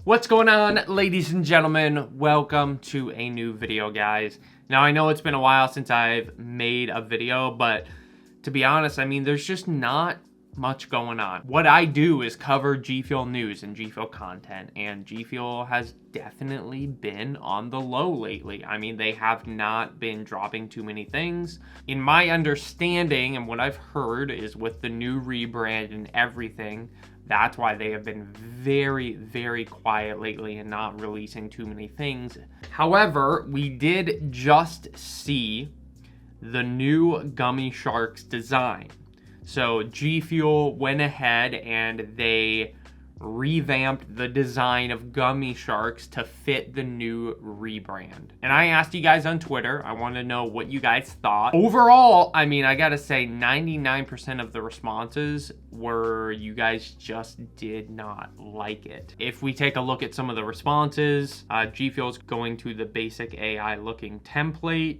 What's going on, ladies and gentlemen? Welcome to a new video, guys. Now, I know it's been a while since I've made a video, but to be honest, I mean, there's just not much going on. What I do is cover GFUEL news and GFUEL content, and GFUEL has definitely been on the low lately. I mean, they have not been dropping too many things. In my understanding, and what I've heard, is with the new rebrand and everything, that's why they have been very, very quiet lately and not releasing too many things. However, we did just see the new Gummy Sharks design. So GFUEL went ahead and they revamped the design of Gummy Sharks to fit the new rebrand. And I asked you guys on Twitter, I want to know what you guys thought. Overall, I mean, I gotta say 99% of the responses were you guys just did not like it. If we take a look at some of the responses, GFUEL's going to the basic AI looking template,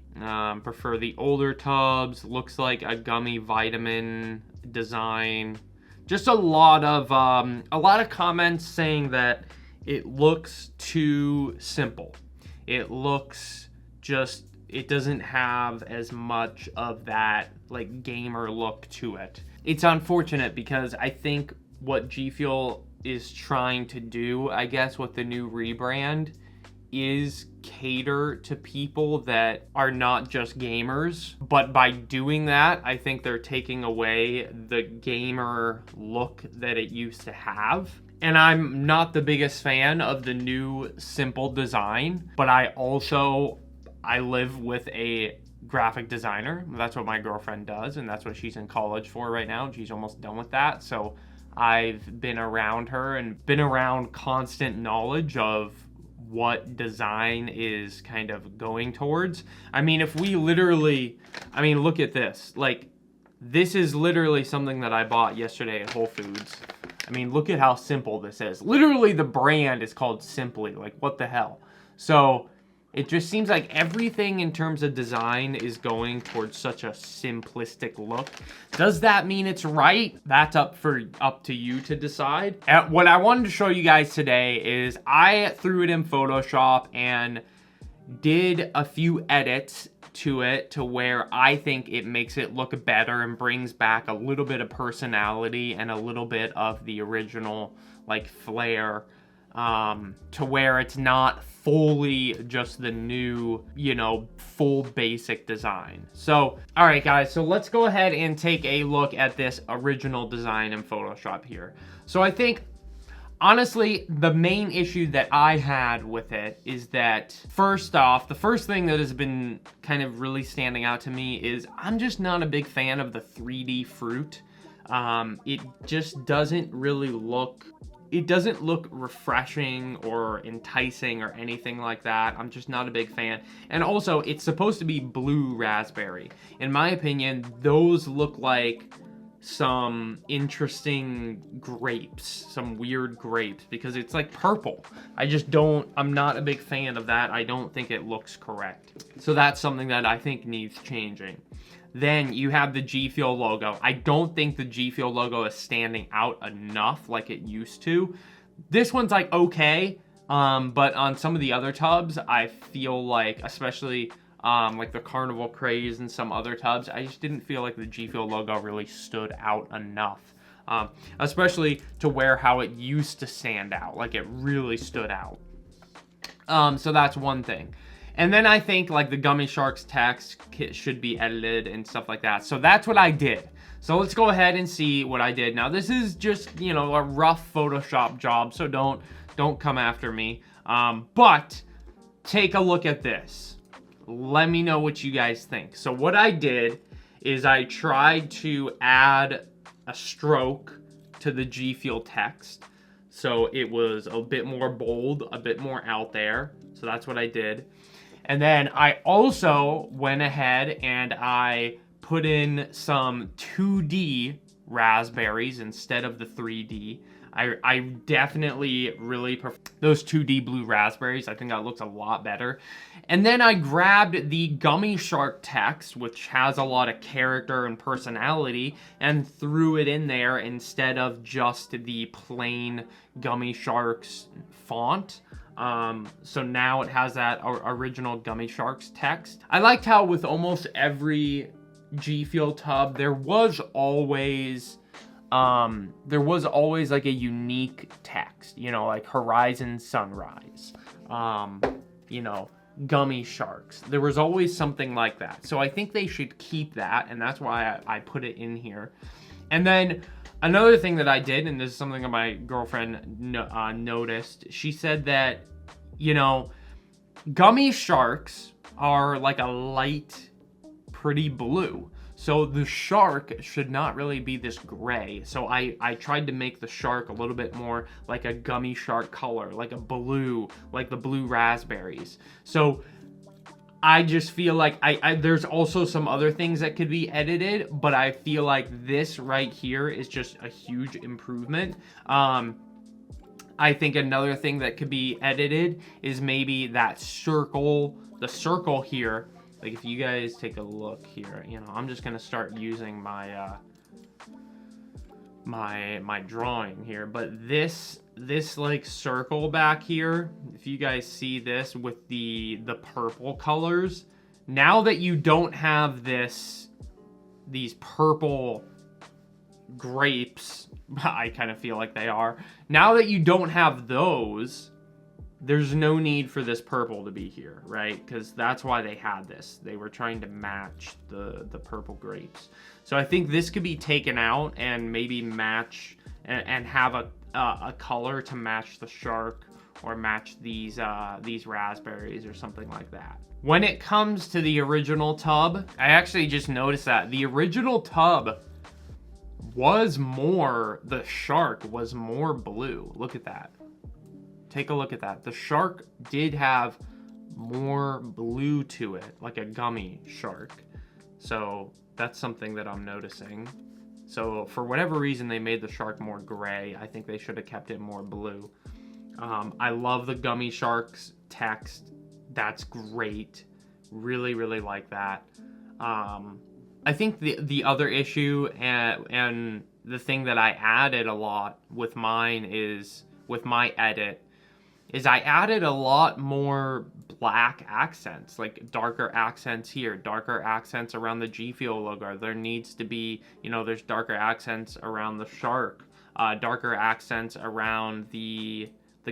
prefer the older tubs, looks like a gummy vitamin design. Just a lot of comments saying that it looks too simple. It looks it doesn't have as much of that like gamer look to it. It's unfortunate because I think what GFUEL is trying to do, I guess, with the new rebrand is cater to people that are not just gamers, but by doing that, I think they're taking away the gamer look that it used to have. And I'm not the biggest fan of the new simple design, but I live with a graphic designer. That's what my girlfriend does, and that's what she's in college for right now. She's almost done with that. So I've been around her and been around constant knowledge of what design is kind of going towards. I mean, if we literally, I mean, look at this. Like, this is literally something that I bought yesterday at Whole Foods. I mean, look at how simple this is. Literally, the brand is called Simply. Like, what the hell? So it just seems like everything in terms of design is going towards such a simplistic look. Does that mean it's right? That's up to you to decide. And what I wanted to show you guys today is I threw it in Photoshop and did a few edits to it to where I think it makes it look better and brings back a little bit of personality and a little bit of the original like flair, to where it's not fully just the new, you know, full basic design. So, all right, guys, so let's go ahead and take a look at this original design in Photoshop here. So I think, honestly, the main issue that I had with it is that, first off, the first thing that has been kind of really standing out to me is I'm just not a big fan of the 3D fruit. It just doesn't really look... It doesn't look refreshing or enticing or anything like that. I'm just not a big fan. And also, it's supposed to be blue raspberry. In my opinion, those look like some interesting grapes, some weird grapes, because it's like purple. I'm not a big fan of that. I don't think it looks correct. So that's something that I think needs changing. Then you have the GFUEL logo. I don't think the GFUEL logo is standing out enough like it used to. This one's like okay, but on some of the other tubs, I feel like, especially like the Carnival Craze and some other tubs, I just didn't feel like the GFUEL logo really stood out enough. Especially to where how it used to stand out, like it really stood out. So that's one thing. And then I think like the Gummy Sharks text should be edited and stuff like that. So that's what I did. So let's go ahead and see what I did. Now this is just, you know, a rough Photoshop job, so don't come after me. But take a look at this. Let me know what you guys think. So what I did is I tried to add a stroke to the GFUEL text. So it was a bit more bold, a bit more out there. So that's what I did. And then I also went ahead and I put in some 2D raspberries instead of the 3D. I definitely really prefer those 2D blue raspberries. I think that looks a lot better. And then I grabbed the Gummy Shark text, which has a lot of character and personality, and threw it in there instead of just the plain Gummy Sharks font. So now it has that original Gummy Sharks text. I liked how with almost every GFUEL tub, there was always like a unique text, you know, like Horizon Sunrise, you know, Gummy Sharks. There was always something like that. So I think they should keep that, and that's why I put it in here. And then another thing that I did, and this is something that my girlfriend noticed, she said that, you know, Gummy Sharks are like a light, pretty blue. So the shark should not really be this gray. So I tried to make the shark a little bit more like a Gummy Shark color, like a blue, like the blue raspberries. So I just feel like there's also some other things that could be edited, but I feel like this right here is just a huge improvement. I think another thing that could be edited is maybe that circle, the circle here. Like if you guys take a look here, you know, I'm just gonna start using my my drawing here, but this like circle back here, if you guys see this with the purple colors, now that you don't have these purple grapes, I kind of feel like they are, now that you don't have those, there's no need for this purple to be here, right? Because that's why they had this. They were trying to match the purple grapes. So I think this could be taken out and maybe match and have a color to match the shark or match these raspberries or something like that. When it comes to the original tub, I actually just noticed that the original tub was more, the shark was more blue. Look at that. Take a look at that. The shark did have more blue to it, like a gummy shark. So that's something that I'm noticing. So for whatever reason, they made the shark more gray. I think they should have kept it more blue. I love the Gummy Sharks text. That's great. Really, really like that. I think the other issue and the thing that I added a lot with mine is, with my edit, is I added a lot more black accents, like darker accents here, darker accents around the GFUEL logo. There needs to be, you know, there's darker accents around the shark, darker accents around the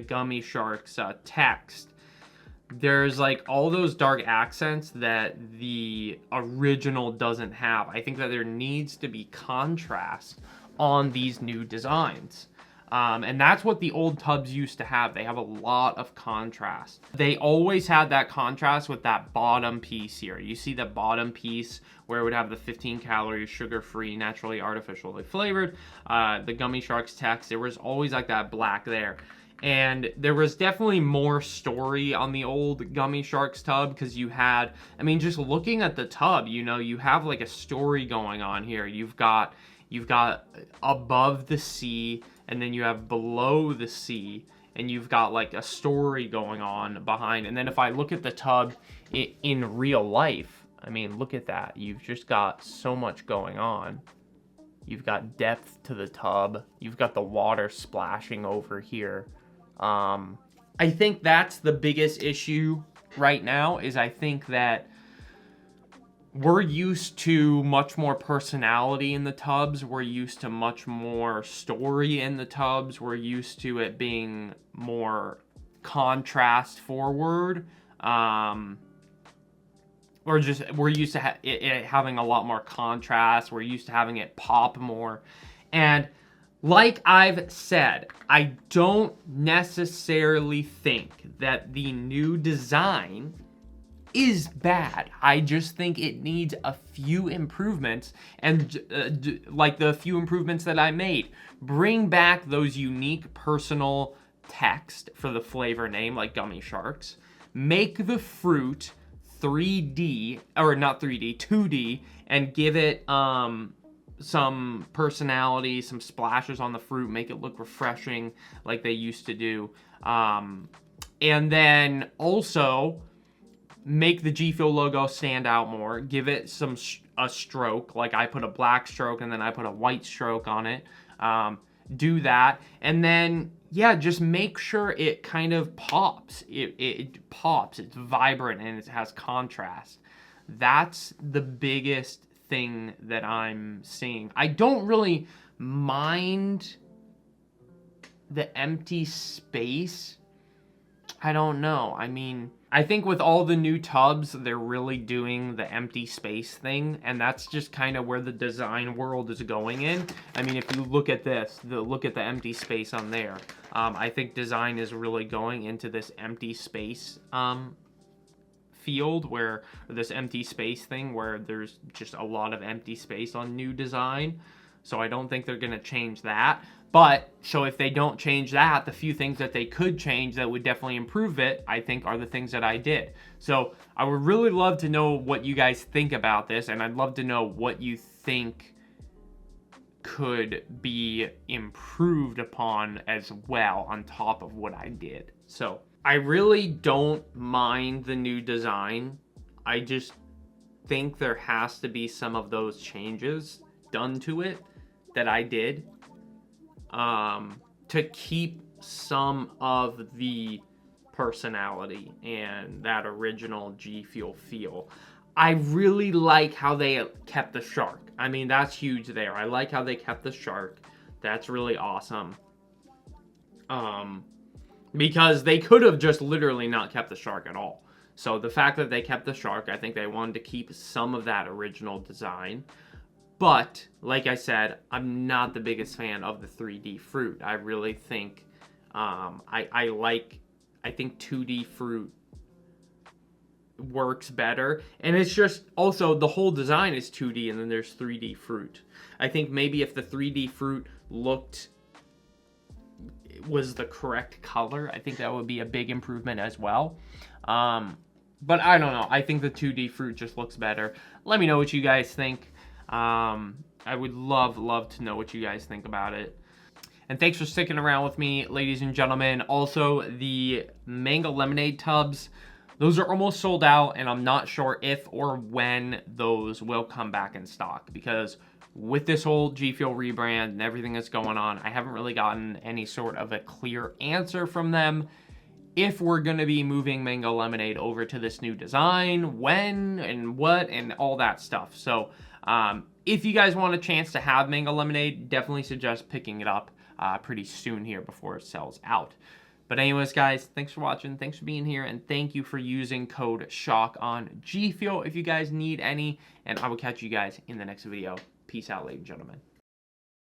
Gummy Sharks text. There's like all those dark accents that the original doesn't have. I think that there needs to be contrast on these new designs. And that's what the old tubs used to have. They have a lot of contrast. They always had that contrast with that bottom piece here. You see the bottom piece where it would have the 15 calories, sugar-free, naturally artificially flavored, the Gummy Sharks text. There was always like that black there. And there was definitely more story on the old Gummy Sharks tub because you had, I mean, just looking at the tub, you know, you have like a story going on here. You've got above the sea, and then you have below the sea, and you've got like a story going on behind. And then if I look at the tub in real life, I mean, look at that. You've just got so much going on. You've got depth to the tub. You've got the water splashing over here. I think that's the biggest issue right now, is I think that we're used to much more personality in the tubs. We're used to much more story in the tubs. We're used to it being more contrast forward. We're used to it having a lot more contrast. We're used to having it pop more. And like I've said, I don't necessarily think that the new design is bad. I just think it needs a few improvements, and like the few improvements that I made. Bring back those unique personal text for the flavor name, like Gummy Sharks. Make the fruit 3D, or not 3D, 2D, and give it some personality, some splashes on the fruit, make it look refreshing like they used to do. And then also make the GFUEL logo stand out more. Give it a stroke, like I put a black stroke and then I put a white stroke on it. Do that, and then yeah, just make sure it kind of pops. It pops. It's vibrant and it has contrast. That's the biggest thing that I'm seeing. I don't really mind the empty space. I don't know. I mean, I think with all the new tubs, they're really doing the empty space thing, and that's just kind of where the design world is going in. I mean, if you look at this, look at the empty space on there. I think design is really going into this empty space field, where this empty space thing, where there's just a lot of empty space on new design. So I don't think they're going to change that. But, so if they don't change that, the few things that they could change that would definitely improve it, I think, are the things that I did. So I would really love to know what you guys think about this, and I'd love to know what you think could be improved upon as well on top of what I did. So I really don't mind the new design. I just think there has to be some of those changes done to it that I did. To keep some of the personality and that original GFUEL feel. I really like how they kept the shark. I mean, that's huge there. I like how they kept the shark. That's really awesome. Because they could have just literally not kept the shark at all. So the fact that they kept the shark, I think they wanted to keep some of that original design. But, like I said, I'm not the biggest fan of the 3D fruit. I really think, I think 2D fruit works better. And it's just, also, the whole design is 2D and then there's 3D fruit. I think maybe if the 3D fruit was the correct color, I think that would be a big improvement as well. But I don't know. I think the 2D fruit just looks better. Let me know what you guys think. I would love to know what you guys think about it. And thanks for sticking around with me, ladies and gentlemen. Also, the mango lemonade tubs, those are almost sold out, and I'm not sure if or when those will come back in stock, because with this whole GFUEL rebrand and everything that's going on, I haven't really gotten any sort of a clear answer from them if we're going to be moving mango lemonade over to this new design, when and what, and all that stuff. So if you guys want a chance to have mango lemonade, definitely suggest picking it up pretty soon here before it sells out. But anyways, guys, thanks for watching, thanks for being here, and thank you for using code SHOCK on GFUEL if you guys need any, and I will catch you guys in the next video. Peace out, ladies and gentlemen.